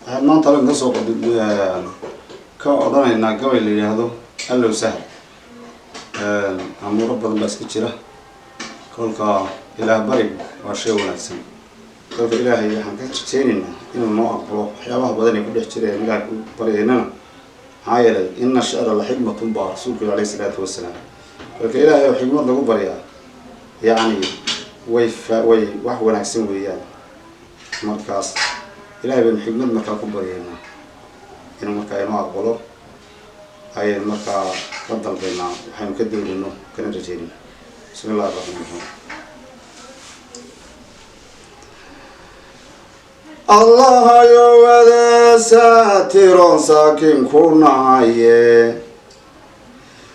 ما أنت لم تسوق كأضرنا إن قبل اللي هذا قال له سهل أمور ربنا بس كتيره كل كا إله بريء وشيء ونكسن كل إلهي حنكت شيء إنه ما أقبله حياه بدني كل شيء إله بريئنا عايل إن الشعر الحكمة تنبع رسولك عليه الصلاة والسلام كل إلهي حكمة له بريئة يعني وحو نكسن وياه مركز إلهي بالحكمة مكان بريئنا إنه مكان ما أقبله هاي المركز فضل بيننا وحين كدر إنه كان رجينا بسم الله الرحمن الرحيم الله يوذ ساتر ساكن كوناي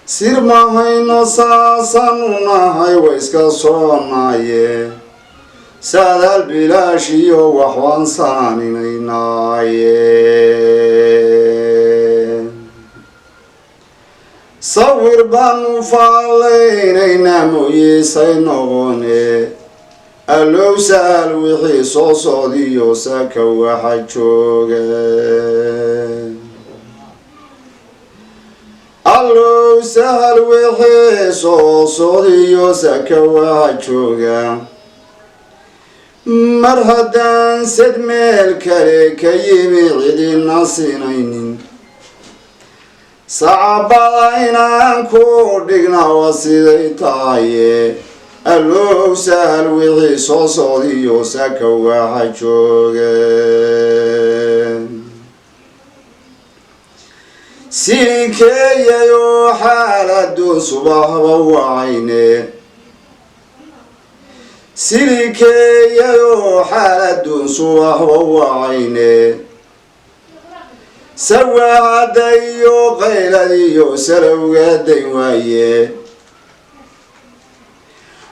سير ما هي نصاصنا هاي ويسكا صوناي سادال بلاشي وحوان سانيناي صور بانو فالينينا مويسينوغوني ألو سال وحي صوصوديو ساكا وحاجوغي ألو سال وحي صوصوديو ساكا وحاجوغي مرهدان سد ميل كالي كيمي عدي ناسينينين صعبين كودقنا وسيدي تايه ألو سهل وحي صوصوديو ساكا وحاجوغي سيكي يو حالة صباح وعيني سيكي يو حالة صباح وعيني سوى عديو قيلديو سلوى ديوايه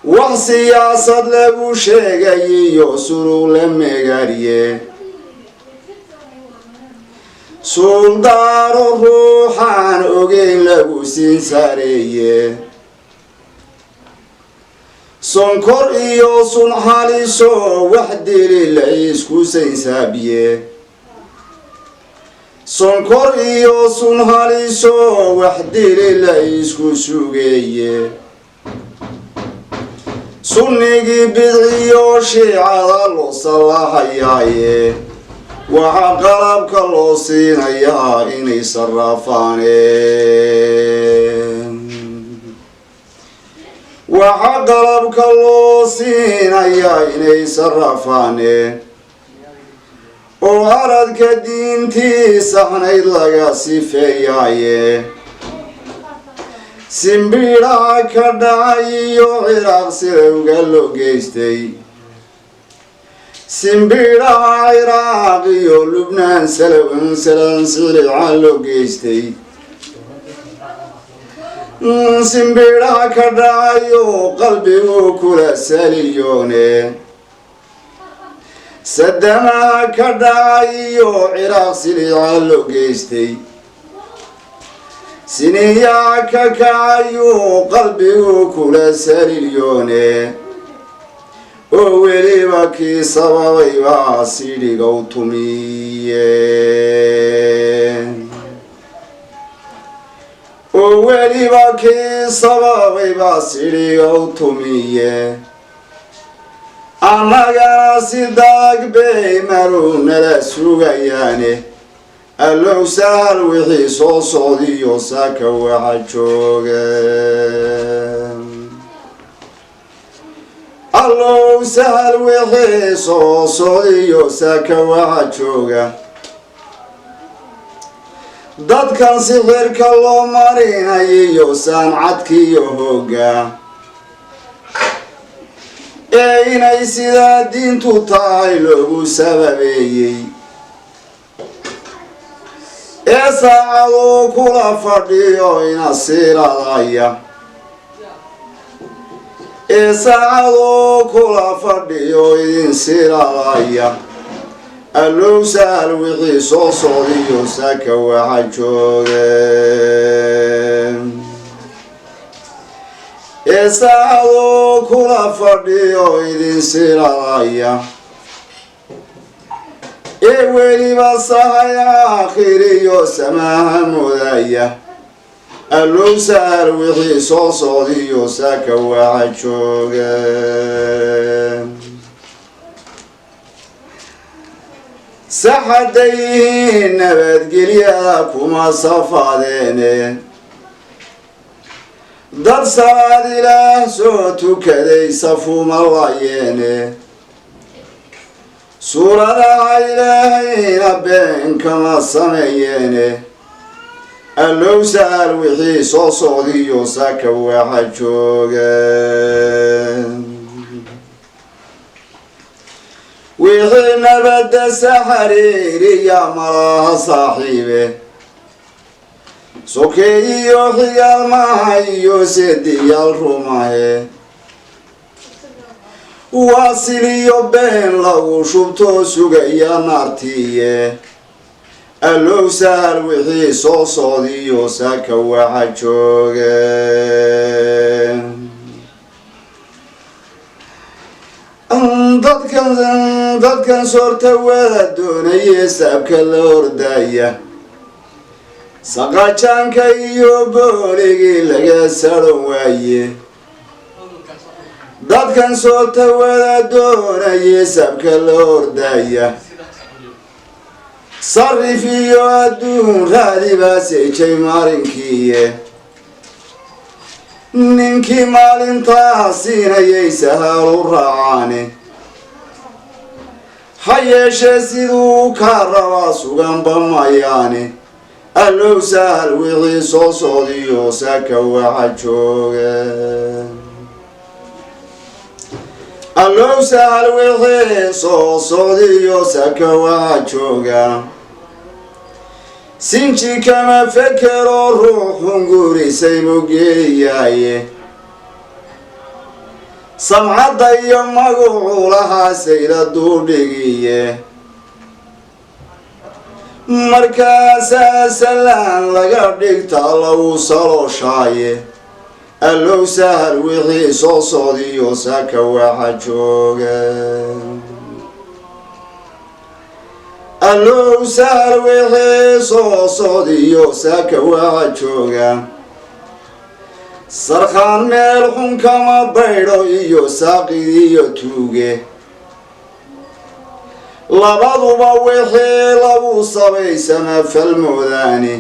وسياسة لبو شيغي يسرو لمغاريه سلطار الروحان اوغين لبو سنساريه سنكر إيو سنحالي سو وحدي للعيسكو سنسابيه سنكر إيو سنحالي سو وحدي للعيسكو سوغيه سنيجي بدعيو شيعة الله صلاحياي وعقلبك الله سينيا إني صرفاني وعقلبك الله سينيا إني صرفاني وأردك دينتي سحني لغا سيفياي سنبيرا كدعيو عراق سلوغا لو جيستي سنبيرا عراقيو لبنان سلوغن سلان سلعا لو جيستي سنبيرا كدعيو قلبي وكلا ساليوني سدما كدعيو عراق سلعا لو جيستي سنيا كاكايو قلبي وكل سريوني وولي باكي سبابي باسيري غوتمي وولي باكي سبابي باسيري غوتمي أنا غاسي داك بي مرون لسوغياني ألو سهل وحي صوصوديو ساكا وحاجوغي ألو سهل وحي صوصوديو ساكا وحاجوغي داد كان سيغير كالو مارين أيو سانعتكي يوهوغا إيناي سيدا دين تطايلو سببيي ساعدو كلا فرديو إنا سيرادايا ساعدو كلا فرديو إن سيرادايا ألو سهل وحي صوصوديو ساكا وحاجوغي ساعدو كلا فرديو إن سيرادايا weli basahaya akhiriyo samaha mudaya allow sahal wixii soo socdiyo saaka waxa jooga saxadayn nabadgelya kuma safadeene dad salaad ilaah soo tukaday safuma layeene suuradaha ilaahayna been kama sameeyeene allow sahal wixii soo socdiyo saaka waxa jooga wixii nabadda saxariiriya malaha saaxiibe sokeeyiyo xiyaal maaha iyo sediyaal rumahe waasiliyo been lagu shubto sugaya naartiye allow sahal wixii soo socdiyo saaka waxa jooga dadkan soorta wada doonaya saabka la ordaya saqajaanka iyo booligii laga saran waaye dadkan soorta wada doonaya saabka la ordaya sarif iyo adduun raadi baa seejay maalinkiiye ninkii maalintaa siinayay sahal u raacaane ha yeeshee siduu ka rabaa suganba mayaane allow sahal wixii soo socdiyo saaka waxa jooga allow sahal wixii soo socdiyo saaka waxa jooga sinji kama fekero ruuxun guurisay mugeeyaaye samcadda iyo magacu lahaa sayla duudhigiye markaasaa salaan laga dhigtaa lagu salooshaaye allow sahal wixii soo socdiyo saaka waxa jooga allow sahal wixii soo socdiyo saaka waxa jooga sarkhaan meel xun kama baydho iyo saaqidiyo tuuge labaduba wixii lagu sabaysama falmoodaani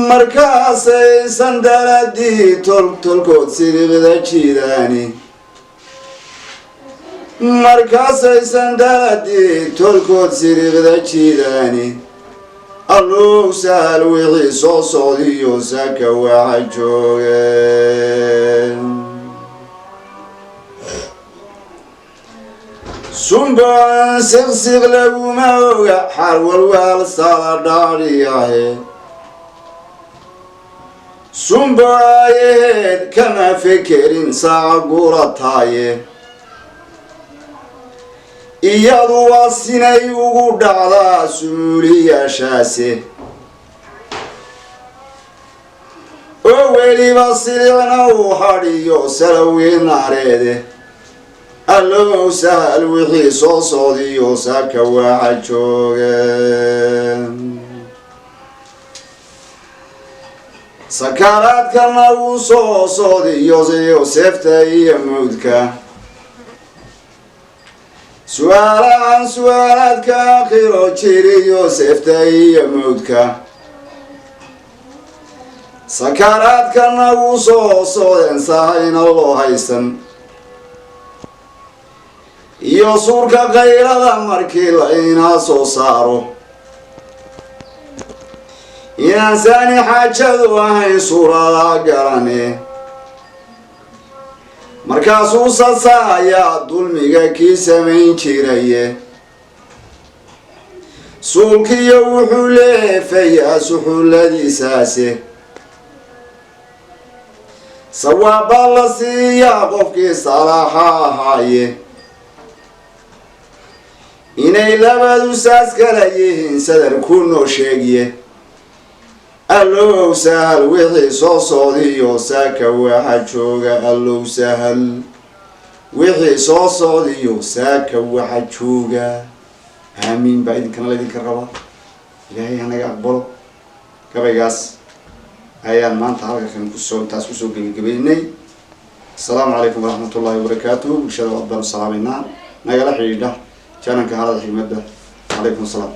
markaasay sandaladii tolkood sidiqda jiidaani markaasay sandaladii tolkood siriqda jiidaani allow sahal wixii soo socdiyo saaka waxa jooga sumbaan siqsiq laguma oga xarwalwaal sala dhaadhiyahe sumbaayeed kama fekerin saaca gurataaye iyadu waa sinay ugu dhacdaa suuliyaashaase oo weliba silicna uu hadhiyo salowii naareede allow sahal wixii soo socdiyo saaka waxa jooga sakaraadkana uu soo socdiyo seefta iyo mawdka su'aalahan su'aalaadka aakhiro jiriyo seefta iyo mawdka sakaraadkana uu soo socdeen sahayna loo haysan iyo suurka qaylada markii la inaa soo saaro inaan saani xaajadu ahayn suurada garane markaasuu sasaayaa dulmiga kii samayn jiraye suulkiyo wuxuu leefayaa suxulladiisaase sawaabaa la siiyaa qofkii salaaxa ahaaye inay labadu saas kala yihiin sadar ku noo sheegiye allow sahal wixii soo socdiyo saaka waxa jooga allow sahal wixii soo socdiyo saaka waxa jooga aamin baa idinkana leedinka raba ilaahay hanaga aqbalo gabaygaas ayaan maanta halkan ku soo gabagabeynay السلام عليكم ورحمة الله وبركاته إن شاء الله أفضل السلام علينا نقل حيدا كان كهذا الحمد عليكم السلام